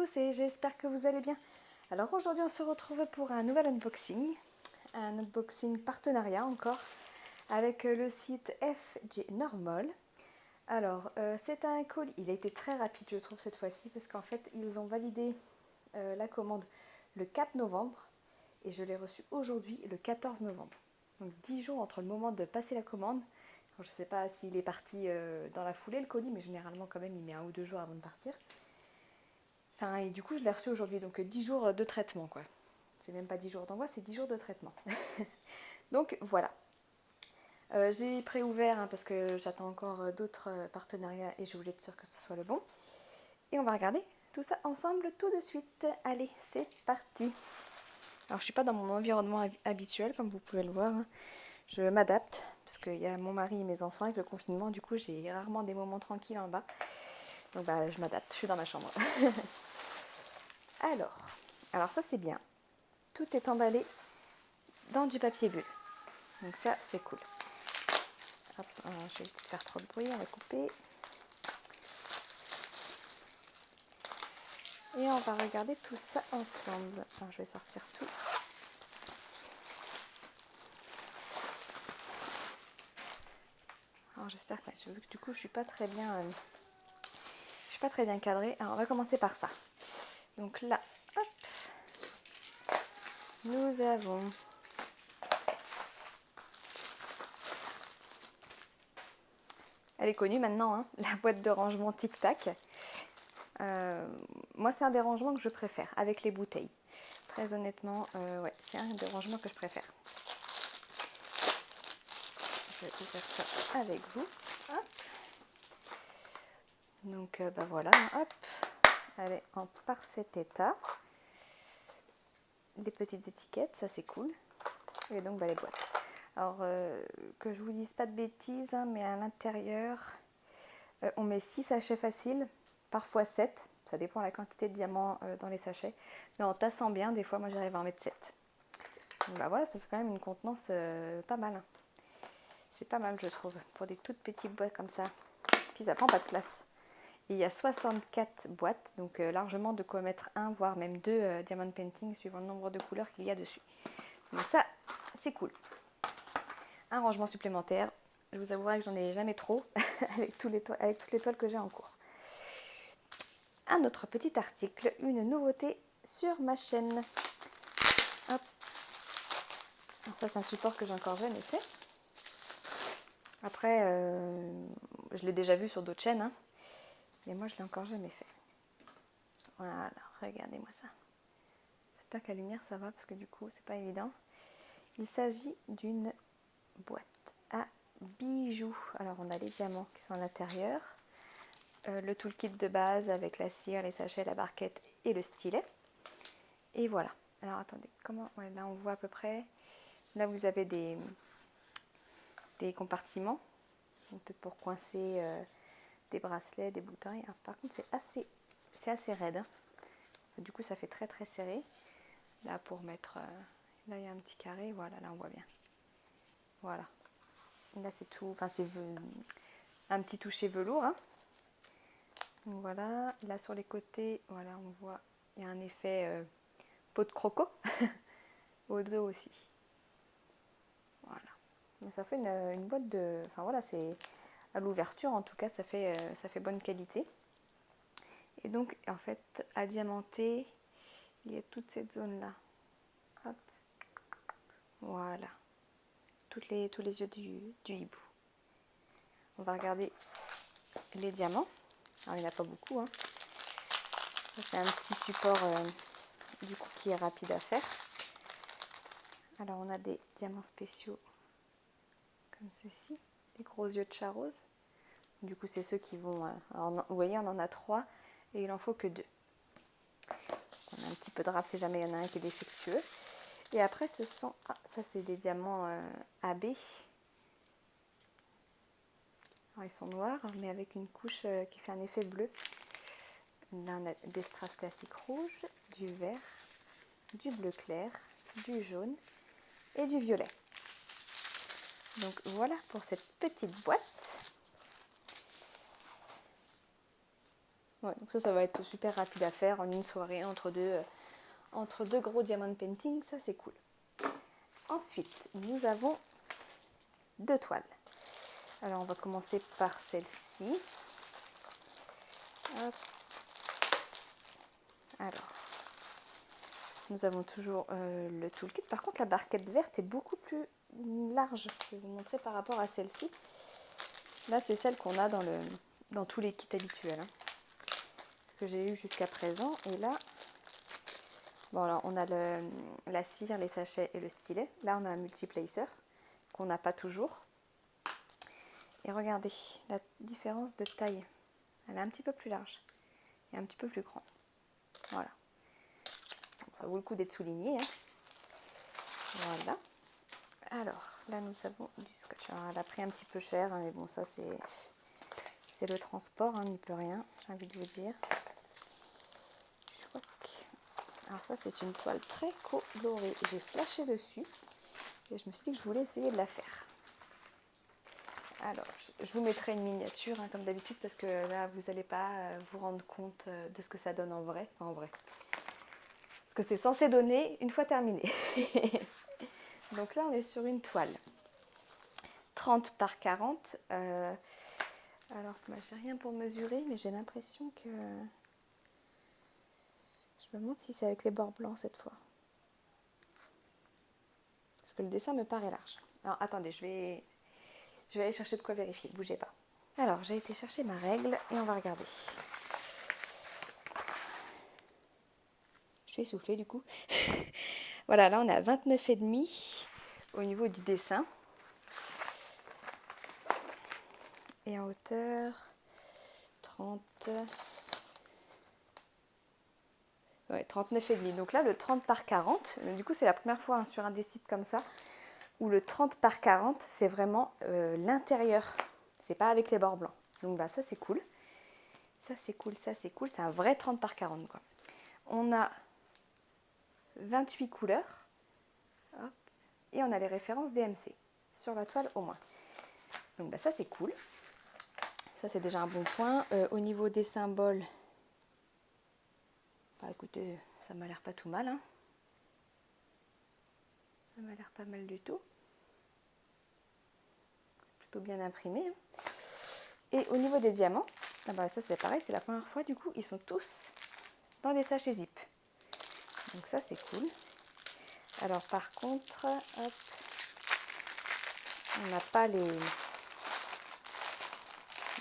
tous et j'espère que vous allez bien. Alors aujourd'hui on se retrouve pour un nouvel unboxing partenariat encore avec le site FG Normal. Alors c'est un colis, il a été très rapide je trouve cette fois-ci parce qu'en fait ils ont validé la commande le 4 novembre et je l'ai reçu aujourd'hui le 14 novembre. Donc 10 jours entre le moment de passer la commande. Alors, je ne sais pas s'il est parti dans la foulée le colis, mais généralement quand même il met 1 ou 2 jours avant de partir. Enfin, et du coup, je l'ai reçu aujourd'hui, donc 10 jours de traitement, quoi. C'est même pas 10 jours d'envoi, c'est 10 jours de traitement. Donc voilà. J'ai préouvert parce que j'attends encore d'autres partenariats et je voulais être sûre que ce soit le bon. Et on va regarder tout ça ensemble tout de suite. Allez, c'est parti. Alors, je suis pas dans mon environnement habituel, comme vous pouvez le voir. Je m'adapte parce qu'il y a mon mari et mes enfants avec le confinement. Du coup, j'ai rarement des moments tranquilles en bas. Donc, bah, je m'adapte. Je suis dans ma chambre. Alors ça c'est bien. Tout est emballé dans du papier bulle. Donc ça c'est cool. Hop, je vais faire trop de bruit, on va couper. Et on va regarder tout ça ensemble. Alors, je vais sortir tout. Alors j'espère que vu que du coup je suis pas très bien cadrée. Alors on va commencer par ça. Donc là, hop, nous avons elle est connue maintenant, hein, la boîte de rangement Tic Tac. Moi, c'est un des rangements que je préfère, avec les bouteilles. Très honnêtement, ouais, c'est un des rangements que je préfère. Je vais ouvrir ça avec vous. Hop. Donc, bah voilà, hop. Elle est en parfait état. Les petites étiquettes, ça c'est cool. Et donc, bah, les boîtes. Alors, que je vous dise pas de bêtises, hein, mais à l'intérieur, on met 6 sachets faciles, parfois 7. Ça dépend de la quantité de diamants dans les sachets. Mais en tassant bien, des fois, moi j'arrive à en mettre 7. Donc bah voilà, ça fait quand même une contenance pas mal. C'est pas mal, je trouve, pour des toutes petites boîtes comme ça. Puis ça prend pas de place. Et il y a 64 boîtes, donc largement de quoi mettre un, voire même deux diamond painting, suivant le nombre de couleurs qu'il y a dessus. Donc ça, c'est cool. Un rangement supplémentaire. Je vous avouerai que j'en ai jamais trop avec toutes les toiles que j'ai en cours. Un autre petit article, une nouveauté sur ma chaîne. Hop. Alors ça c'est un support que j'ai encore jamais fait. Après, je l'ai déjà vu sur d'autres chaînes, hein, mais moi je l'ai encore jamais fait. Voilà, regardez-moi ça. J'espère que la lumière ça va parce que du coup c'est pas évident. Il s'agit d'une boîte à bijoux. Alors on a les diamants qui sont à l'intérieur. Le toolkit de base avec la cire, les sachets, la barquette et le stylet. Et voilà. Alors attendez, comment... Ouais, là on voit à peu près. Là vous avez des compartiments. Peut-être pour coincer des bracelets, des boutons. Alors, par contre c'est assez raide. Hein. Du coup ça fait très très serré. Là pour mettre... là il y a un petit carré. Voilà, là on voit bien. Voilà. Là c'est tout... Enfin c'est un petit toucher velours. Hein. Donc voilà, là sur les côtés, voilà, on voit, il y a un effet peau de croco, au dos aussi. Voilà. Mais ça fait une boîte de... Enfin voilà, c'est à l'ouverture, en tout cas, ça fait bonne qualité. Et donc, en fait, à diamanter, il y a toute cette zone-là. Hop. Voilà. Tous les yeux du hibou. On va regarder les diamants. Alors, il n'y en a pas beaucoup, hein. C'est un petit support du coup qui est rapide à faire. Alors on a des diamants spéciaux comme ceci, des gros yeux de chat rose. Du coup c'est ceux qui vont... alors, vous voyez on en a 3 et il en faut que 2. On a un petit peu de rave si jamais il y en a un qui est défectueux. Et après ce sont... Ah, ça c'est des diamants AB. Alors, ils sont noirs mais avec une couche qui fait un effet bleu. Là on a des strass classiques rouges, du vert, du bleu clair, du jaune et du violet. Donc voilà pour cette petite boîte. Ouais, donc ça va être super rapide à faire en une soirée entre deux gros diamond painting, ça c'est cool. Ensuite, nous avons 2 toiles. Alors on va commencer par celle-ci. Hop. Alors, nous avons toujours le toolkit. Par contre, la barquette verte est beaucoup plus large. Je vais vous montrer par rapport à celle-ci. Là, c'est celle qu'on a dans tous les kits habituels, hein, que j'ai eu jusqu'à présent. Et là, bon, alors, on a la cire, les sachets et le stylet. Là, on a un multiplacer qu'on n'a pas toujours. Et regardez la différence de taille. Elle est un petit peu plus large et un petit peu plus grande. Voilà. Ça vaut le coup d'être souligné, hein. Voilà. Alors, là, nous avons du scotch. Alors, elle a pris un petit peu cher, hein, mais bon, ça, c'est le transport, hein, n'y peut rien, j'ai envie de vous dire. Chouac. Alors ça, c'est une toile très colorée. J'ai flashé dessus et je me suis dit que je voulais essayer de la faire. Alors, je vous mettrai une miniature, hein, comme d'habitude, parce que là, vous n'allez pas vous rendre compte de ce que ça donne en vrai. Enfin, en vrai. Ce que c'est censé donner une fois terminé. Donc là, on est sur une toile 30 par 40. Alors, moi, j'ai rien pour mesurer, mais j'ai l'impression que... Je me demande si c'est avec les bords blancs cette fois. Parce que le dessin me paraît large. Alors, attendez, je vais aller chercher de quoi vérifier. Bougez pas. Alors, j'ai été chercher ma règle et on va regarder. Je suis essoufflée du coup. Voilà, là on est à 29,5 au niveau du dessin. Et en hauteur, 30... Ouais, 39,5. Donc là, le 30 par 40, du coup, c'est la première fois, hein, sur un des sites comme ça, où le 30 par 40, c'est vraiment l'intérieur. C'est pas avec les bords blancs. Donc bah, ça, c'est cool. Ça, c'est cool, ça, c'est cool. C'est un vrai 30 par 40, quoi. On a 28 couleurs. Hop. Et on a les références DMC sur la toile au moins. Donc bah, ça, c'est cool. Ça, c'est déjà un bon point. Au niveau des symboles, bah, écoutez, ça m'a l'air pas tout mal, hein. Ça m'a l'air pas mal du tout. Plutôt bien imprimé, hein. Et au niveau des diamants, ah bah, ça c'est pareil, c'est la première fois, du coup, ils sont tous dans des sachets zip. Donc ça, c'est cool. Alors par contre, hop, on n'a pas les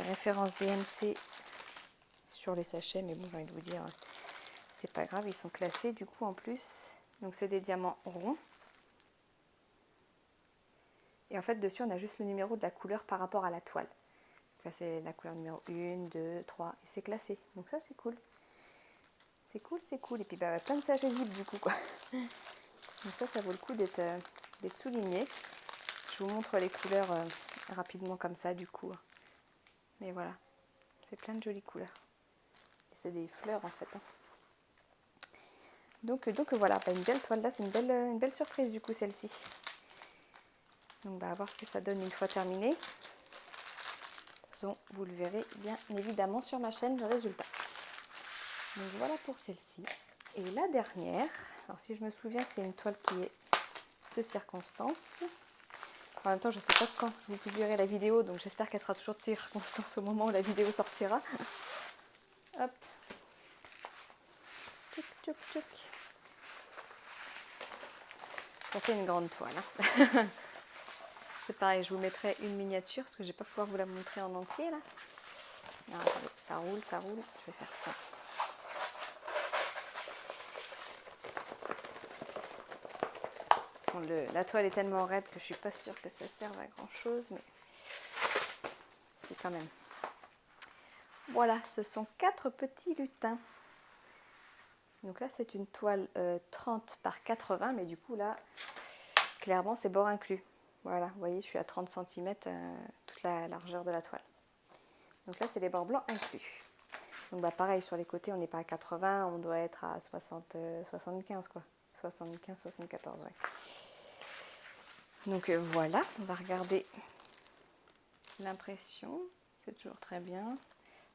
références DMC sur les sachets, mais bon, j'ai envie de vous dire, c'est pas grave, ils sont classés du coup en plus. Donc c'est des diamants ronds. Et en fait, dessus, on a juste le numéro de la couleur par rapport à la toile. Donc là, c'est la couleur numéro 1, 2, 3, et c'est classé. Donc ça, c'est cool. C'est cool, c'est cool. Et puis, bah, plein de sachets zip du coup, quoi. Donc ça vaut le coup d'être souligné. Je vous montre les couleurs rapidement comme ça, du coup. Mais voilà, c'est plein de jolies couleurs. Et c'est des fleurs, en fait, hein. Donc voilà, bah, une belle toile là, c'est une belle surprise, du coup, celle-ci. Donc, bah, à voir ce que ça donne une fois terminé. De toute façon, vous le verrez bien évidemment sur ma chaîne, le résultat. Donc voilà pour celle-ci. Et la dernière, alors si je me souviens, c'est une toile qui est de circonstance. En même temps, je ne sais pas quand je vous publierai la vidéo, donc j'espère qu'elle sera toujours de circonstance au moment où la vidéo sortira. Hop. Tchouk, tchouk, tchouk. Ça fait une grande toile, hein. C'est pareil, je vous mettrai une miniature parce que je ne vais pas pouvoir vous la montrer en entier là. Alors, attendez, ça roule, ça roule. Je vais faire ça. Bon, la toile est tellement raide que je suis pas sûre que ça serve à grand chose, mais c'est quand même. Voilà, ce sont 4 petits lutins. Donc là, c'est une toile 30 par 80, mais du coup là, clairement, c'est bord inclus. Voilà, vous voyez, je suis à 30 cm toute la largeur de la toile. Donc là, c'est les bords blancs inclus. Donc bah pareil, sur les côtés, on n'est pas à 80, on doit être à 60, 75 quoi. 75, 74, ouais. Donc voilà, on va regarder l'impression. C'est toujours très bien.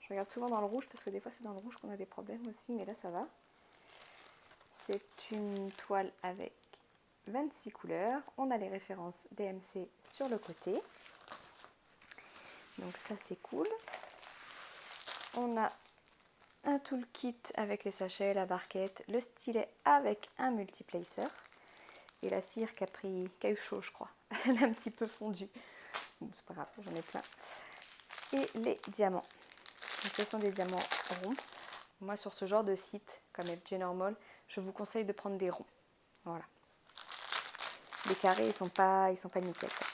Je regarde souvent dans le rouge parce que des fois c'est dans le rouge qu'on a des problèmes aussi, mais là ça va. C'est une toile avec 26 couleurs. On a les références DMC sur le côté. Donc ça c'est cool. On a un toolkit avec les sachets, la barquette, le stylet avec un multiplacer. Et la cire qui a eu chaud, je crois. Elle a un petit peu fondu. Bon, c'est pas grave, j'en ai plein. Et les diamants. Donc, ce sont des diamants ronds. Moi, sur ce genre de site, comme FG Normal, je vous conseille de prendre des ronds. Voilà. Les carrés, ils sont pas nickel, quoi.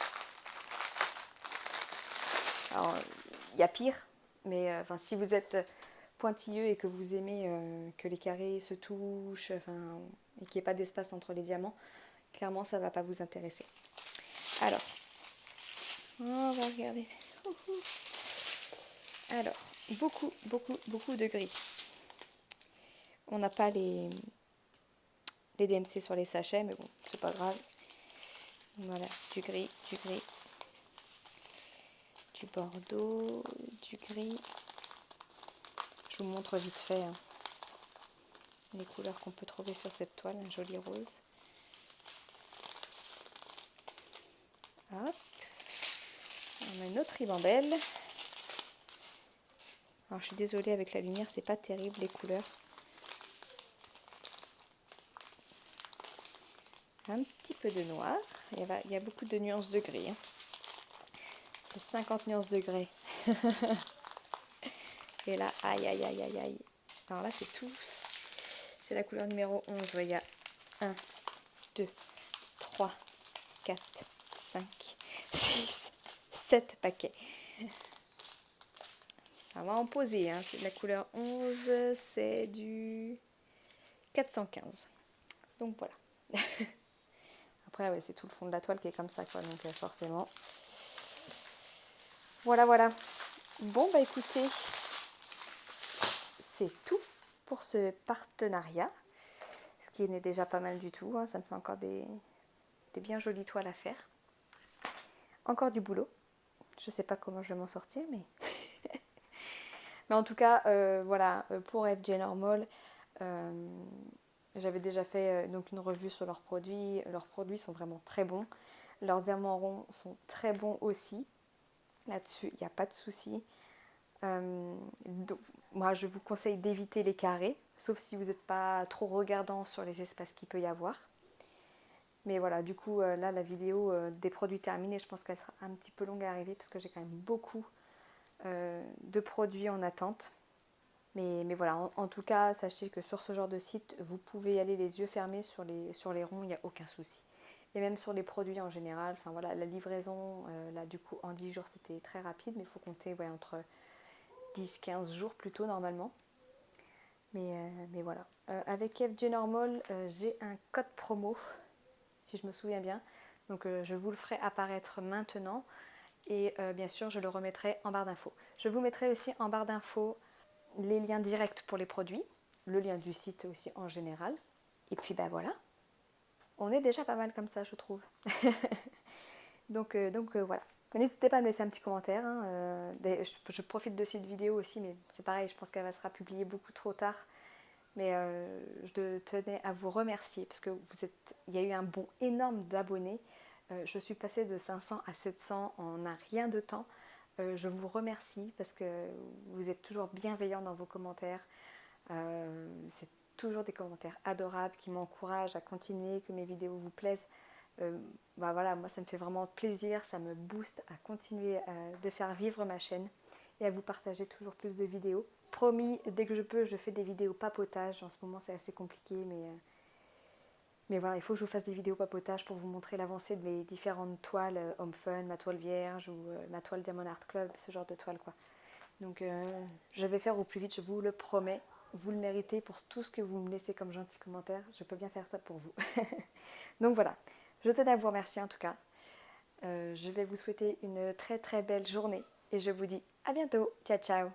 Alors, il y a pire, mais si vous êtes pointilleux et que vous aimez que les carrés se touchent, et qu'il n'y ait pas d'espace entre les diamants, clairement, ça ne va pas vous intéresser. Alors, on va regarder. Alors, beaucoup de gris. On n'a pas les DMC sur les sachets, mais bon, c'est pas grave. Voilà, du gris, du bordeaux, du gris. Je vous montre vite fait les couleurs qu'on peut trouver sur cette toile, un joli rose. Hop. On a une autre ribambelle. Alors je suis désolée, avec la lumière, c'est pas terrible les couleurs. Un petit peu de noir. Il y a beaucoup de nuances de gris. C'est 50 nuances de gris. Et là, aïe. Alors là, c'est tout. C'est la couleur numéro 11. Il y a 1, 2, 3, 4, 5, 6, 7 paquets. Ça va en poser. Hein. La couleur 11, c'est du 415. Donc voilà. Après, ouais, c'est tout le fond de la toile qui est comme ça, quoi. Donc forcément. Voilà. Bon, bah écoutez, c'est tout pour ce partenariat. Ce qui n'est déjà pas mal du tout. Hein. Ça me fait encore des bien jolies toiles à faire. Encore du boulot. Je sais pas comment je vais m'en sortir, mais... mais en tout cas, pour FG Normal, j'avais déjà fait donc une revue sur leurs produits. Leurs produits sont vraiment très bons. Leurs diamants ronds sont très bons aussi. Là-dessus, il n'y a pas de souci. Donc, moi, je vous conseille d'éviter les carrés, sauf si vous n'êtes pas trop regardant sur les espaces qu'il peut y avoir. Mais voilà, du coup, là, la vidéo des produits terminés, je pense qu'elle sera un petit peu longue à arriver parce que j'ai quand même beaucoup de produits en attente. Mais voilà, en tout cas, sachez que sur ce genre de site, vous pouvez y aller les yeux fermés sur les ronds, il n'y a aucun souci. Et même sur les produits en général, la livraison, là du coup en 10 jours c'était très rapide, mais il faut compter entre 10-15 jours plutôt normalement. Mais voilà. Avec FG Normal, j'ai un code promo, si je me souviens bien. Donc je vous le ferai apparaître maintenant. Et bien sûr, je le remettrai en barre d'infos. Je vous mettrai aussi en barre d'infos les liens directs pour les produits, le lien du site aussi en général. Et puis voilà. On est déjà pas mal comme ça, je trouve. donc voilà. N'hésitez pas à me laisser un petit commentaire. Hein. Je profite de cette vidéo aussi, mais c'est pareil, je pense qu'elle sera publiée beaucoup trop tard. Mais je tenais à vous remercier parce que il y a eu un bond énorme d'abonnés. Je suis passée de 500 à 700 en un rien de temps. Je vous remercie parce que vous êtes toujours bienveillants dans vos commentaires. C'est toujours des commentaires adorables qui m'encouragent à continuer, que mes vidéos vous plaisent. Voilà, moi ça me fait vraiment plaisir, ça me booste à continuer de faire vivre ma chaîne et à vous partager toujours plus de vidéos. Promis, dès que je peux, je fais des vidéos papotage. En ce moment c'est assez compliqué, mais voilà, il faut que je vous fasse des vidéos papotage pour vous montrer l'avancée de mes différentes toiles, Home Fun, ma toile vierge ou ma toile Diamond Art Club, ce genre de toile quoi. Donc je vais faire au plus vite, je vous le promets. Vous le méritez pour tout ce que vous me laissez comme gentils commentaires. Je peux bien faire ça pour vous. Donc voilà, je tenais à vous remercier en tout cas. Je vais vous souhaiter une très très belle journée et je vous dis à bientôt. Ciao ciao.